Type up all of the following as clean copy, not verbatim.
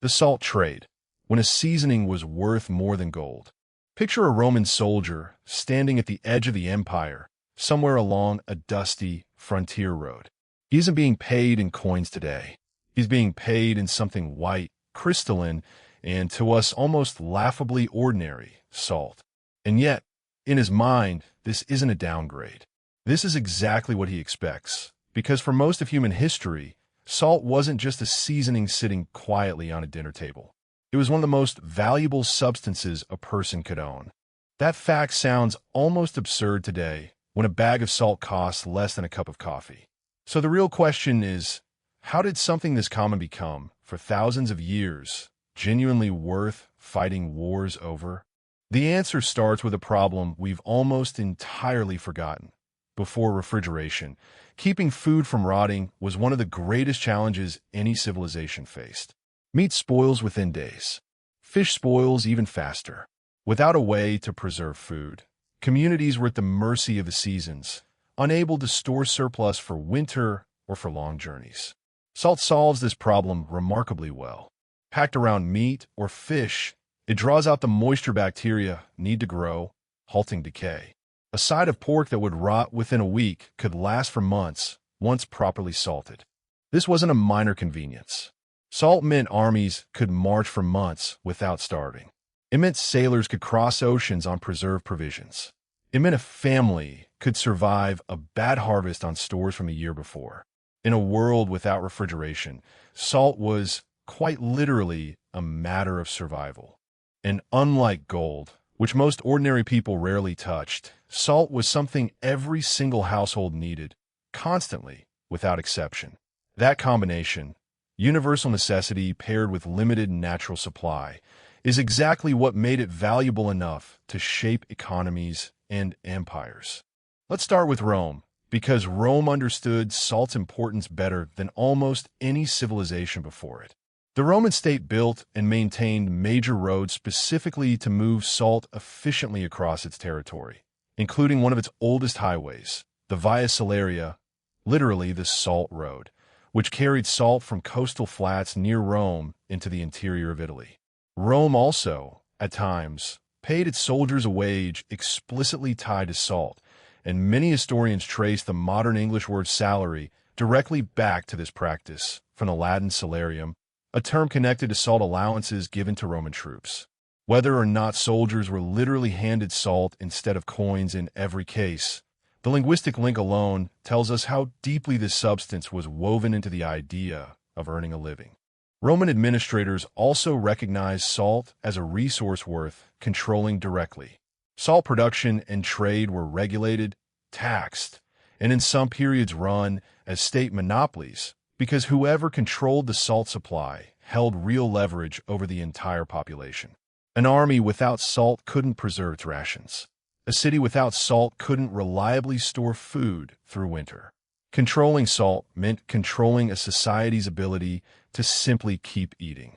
The salt trade, when a seasoning was worth more than gold. Picture a Roman soldier standing at the edge of the empire, somewhere along a dusty frontier road. He isn't being paid in coins today. He's being paid in something white, crystalline, and to us almost laughably ordinary, salt. And yet, in his mind, this isn't a downgrade. This is exactly what he expects, because for most of human history, salt wasn't just a seasoning sitting quietly on a dinner table. It was one of the most valuable substances a person could own. That fact sounds almost absurd today, when a bag of salt costs less than a cup of coffee. So the real question is, how did something this common become, for thousands of years, genuinely worth fighting wars over? The answer starts with a problem we've almost entirely forgotten. Before refrigeration, keeping food from rotting was one of the greatest challenges any civilization faced. Meat spoils within days. Fish spoils even faster. Without a way to preserve food, communities were at the mercy of the seasons, unable to store surplus for winter or for long journeys. Salt solves this problem remarkably well. Packed around meat or fish, it draws out the moisture bacteria need to grow, halting decay. A side of pork that would rot within a week could last for months, once properly salted. This wasn't a minor convenience. Salt meant armies could march for months without starving. It meant sailors could cross oceans on preserved provisions. It meant a family could survive a bad harvest on stores from a year before. In a world without refrigeration, salt was, quite literally, a matter of survival. And unlike gold, which most ordinary people rarely touched, salt was something every single household needed, constantly, without exception. That combination, universal necessity paired with limited natural supply, is exactly what made it valuable enough to shape economies and empires. Let's start with Rome, because Rome understood salt's importance better than almost any civilization before it. The Roman state built and maintained major roads specifically to move salt efficiently across its territory, including one of its oldest highways, the Via Salaria, literally the Salt Road, which carried salt from coastal flats near Rome into the interior of Italy. Rome also, at times, paid its soldiers a wage explicitly tied to salt, and many historians trace the modern English word salary directly back to this practice, from the Latin salarium, a term connected to salt allowances given to Roman troops. Whether or not soldiers were literally handed salt instead of coins in every case, the linguistic link alone tells us how deeply this substance was woven into the idea of earning a living. Roman administrators also recognized salt as a resource worth controlling directly. Salt production and trade were regulated, taxed, and in some periods run as state monopolies, because whoever controlled the salt supply held real leverage over the entire population. An army without salt couldn't preserve its rations. A city without salt couldn't reliably store food through winter. Controlling salt meant controlling a society's ability to simply keep eating.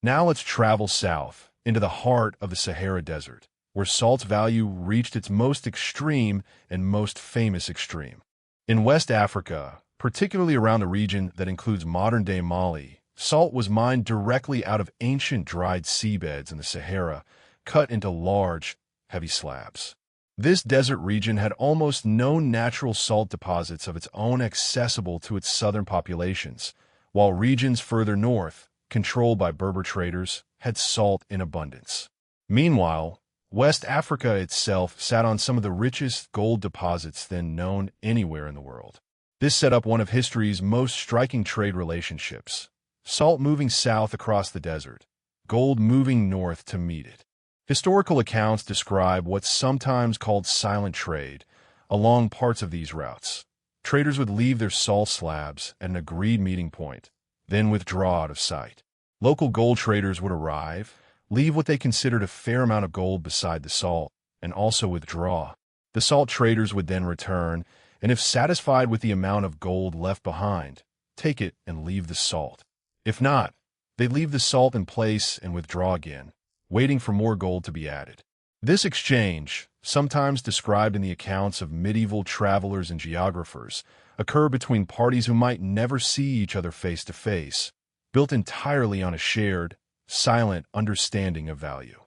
Now let's travel south into the heart of the Sahara Desert, where salt's value reached its most extreme and most famous extreme. In West Africa, particularly around the region that includes modern-day Mali, salt was mined directly out of ancient dried seabeds in the Sahara, cut into large, heavy slabs. This desert region had almost no natural salt deposits of its own accessible to its southern populations, while regions further north, controlled by Berber traders, had salt in abundance. Meanwhile, West Africa itself sat on some of the richest gold deposits then known anywhere in the world. This set up one of history's most striking trade relationships: salt moving south across the desert, gold moving north to meet it. Historical accounts describe what's sometimes called silent trade along parts of these routes. Traders would leave their salt slabs at an agreed meeting point, then withdraw out of sight. Local gold traders would arrive, leave what they considered a fair amount of gold beside the salt, and also withdraw. The salt traders would then return, and if satisfied with the amount of gold left behind, take it and leave the salt. If not, they'd leave the salt in place and withdraw again, waiting for more gold to be added. This exchange, sometimes described in the accounts of medieval travelers and geographers, occurred between parties who might never see each other face to face, built entirely on a shared, silent understanding of value.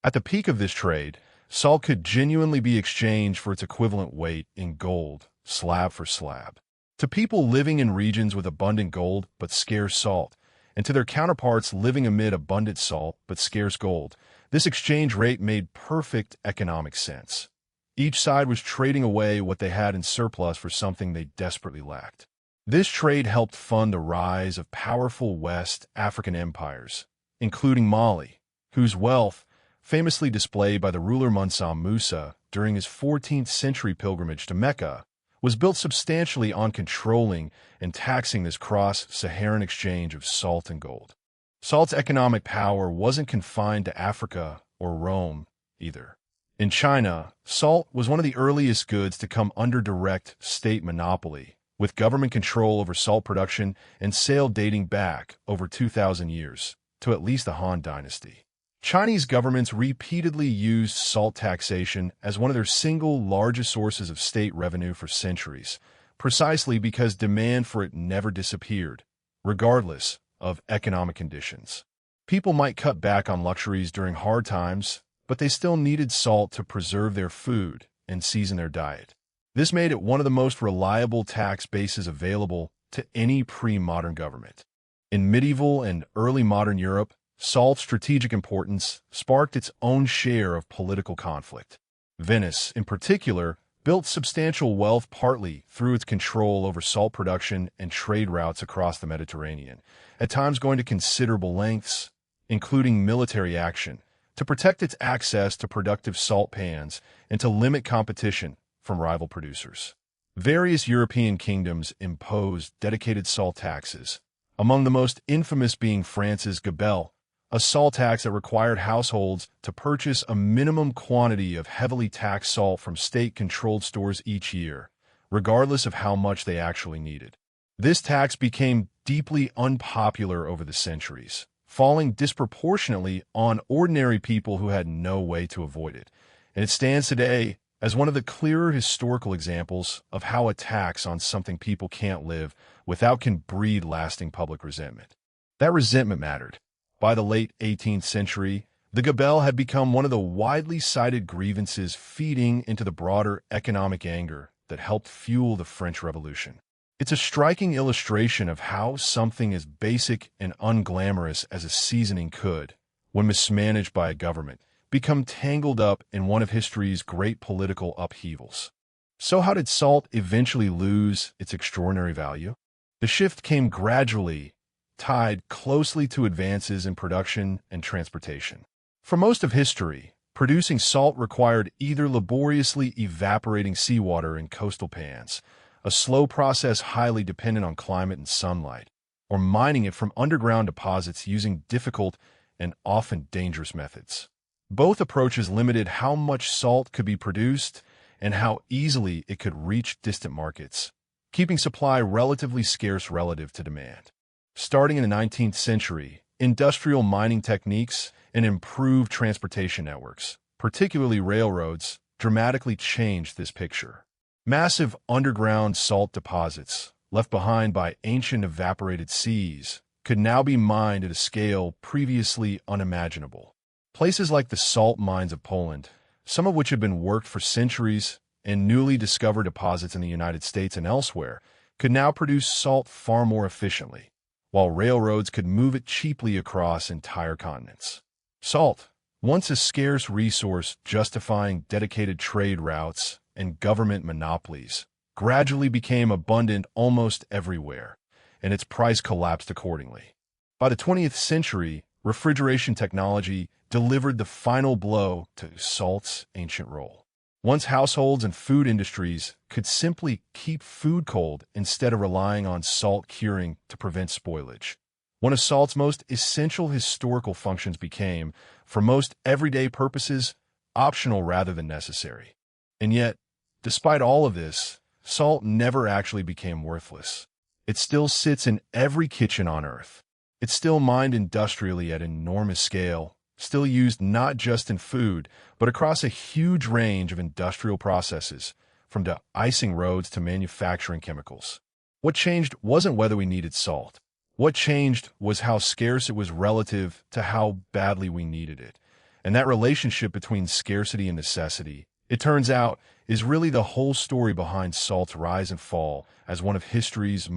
At the peak of this trade, salt could genuinely be exchanged for its equivalent weight in gold, slab for slab. To people living in regions with abundant gold but scarce salt, and to their counterparts living amid abundant salt but scarce gold, this exchange rate made perfect economic sense. Each side was trading away what they had in surplus for something they desperately lacked. This trade helped fund the rise of powerful West African empires, including Mali, whose wealth, famously displayed by the ruler Mansa Musa during his 14th century pilgrimage to Mecca, was built substantially on controlling and taxing this cross-Saharan exchange of salt and gold. Salt's economic power wasn't confined to Africa or Rome, either. In China, salt was one of the earliest goods to come under direct state monopoly, with government control over salt production and sale dating back over 2,000 years, to at least the Han Dynasty. Chinese governments repeatedly used salt taxation as one of their single largest sources of state revenue for centuries, precisely because demand for it never disappeared, regardless of economic conditions. People might cut back on luxuries during hard times, but they still needed salt to preserve their food and season their diet. This made it one of the most reliable tax bases available to any pre-modern government. In medieval and early modern Europe, salt's strategic importance sparked its own share of political conflict. Venice, in particular, built substantial wealth partly through its control over salt production and trade routes across the Mediterranean, at times going to considerable lengths, including military action, to protect its access to productive salt pans and to limit competition from rival producers. Various European kingdoms imposed dedicated salt taxes, among the most infamous being France's gabelle, a salt tax that required households to purchase a minimum quantity of heavily taxed salt from state-controlled stores each year, regardless of how much they actually needed. This tax became deeply unpopular over the centuries, falling disproportionately on ordinary people who had no way to avoid it, and it stands today as one of the clearer historical examples of how a tax on something people can't live without can breed lasting public resentment. That resentment mattered. By the late 18th century, the gabelle had become one of the widely cited grievances feeding into the broader economic anger that helped fuel the French Revolution. It's a striking illustration of how something as basic and unglamorous as a seasoning could, when mismanaged by a government, become tangled up in one of history's great political upheavals. So how did salt eventually lose its extraordinary value? The shift came gradually, tied closely to advances in production and transportation. For most of history, producing salt required either laboriously evaporating seawater in coastal pans, a slow process highly dependent on climate and sunlight, or mining it from underground deposits using difficult and often dangerous methods. Both approaches limited how much salt could be produced and how easily it could reach distant markets, keeping supply relatively scarce relative to demand. Starting in the 19th century, industrial mining techniques and improved transportation networks, particularly railroads, dramatically changed this picture. Massive underground salt deposits, left behind by ancient evaporated seas, could now be mined at a scale previously unimaginable. Places like the salt mines of Poland, some of which had been worked for centuries, and newly discovered deposits in the United States and elsewhere, could now produce salt far more efficiently, while railroads could move it cheaply across entire continents. Salt, once a scarce resource justifying dedicated trade routes and government monopolies, gradually became abundant almost everywhere, and its price collapsed accordingly. By the 20th century, refrigeration technology delivered the final blow to salt's ancient role. Once households and food industries could simply keep food cold instead of relying on salt curing to prevent spoilage, one of salt's most essential historical functions became, for most everyday purposes, optional rather than necessary. And yet, despite all of this, salt never actually became worthless. It still sits in every kitchen on Earth. It's still mined industrially at enormous scale, still used not just in food, but across a huge range of industrial processes, from de-icing roads to manufacturing chemicals. What changed wasn't whether we needed salt. What changed was how scarce it was relative to how badly we needed it. And that relationship between scarcity and necessity, it turns out, is really the whole story behind salt's rise and fall as one of history's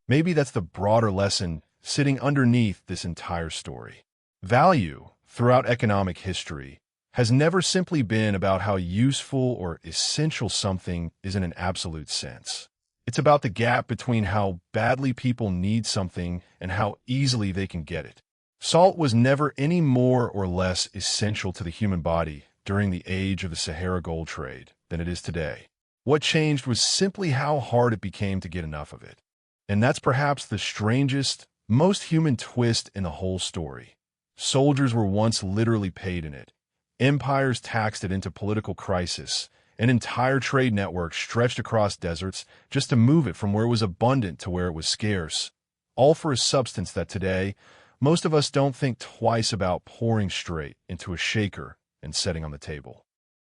Maybe that's the broader lesson sitting underneath this entire story. Value, throughout economic history, has never simply been about how useful or essential something is in an absolute sense. It's about the gap between how badly people need something and how easily they can get it. Salt was never any more or less essential to the human body during the age of the Sahara gold trade than it is today. What changed was simply how hard it became to get enough of it. And that's perhaps the strangest, most human twist in the whole story. Soldiers were once literally paid in it. Empires taxed it into political crisis. An entire trade network stretched across deserts just to move it from where it was abundant to where it was scarce, all for a substance that today, most of us don't think twice about pouring straight into a shaker and setting on the table.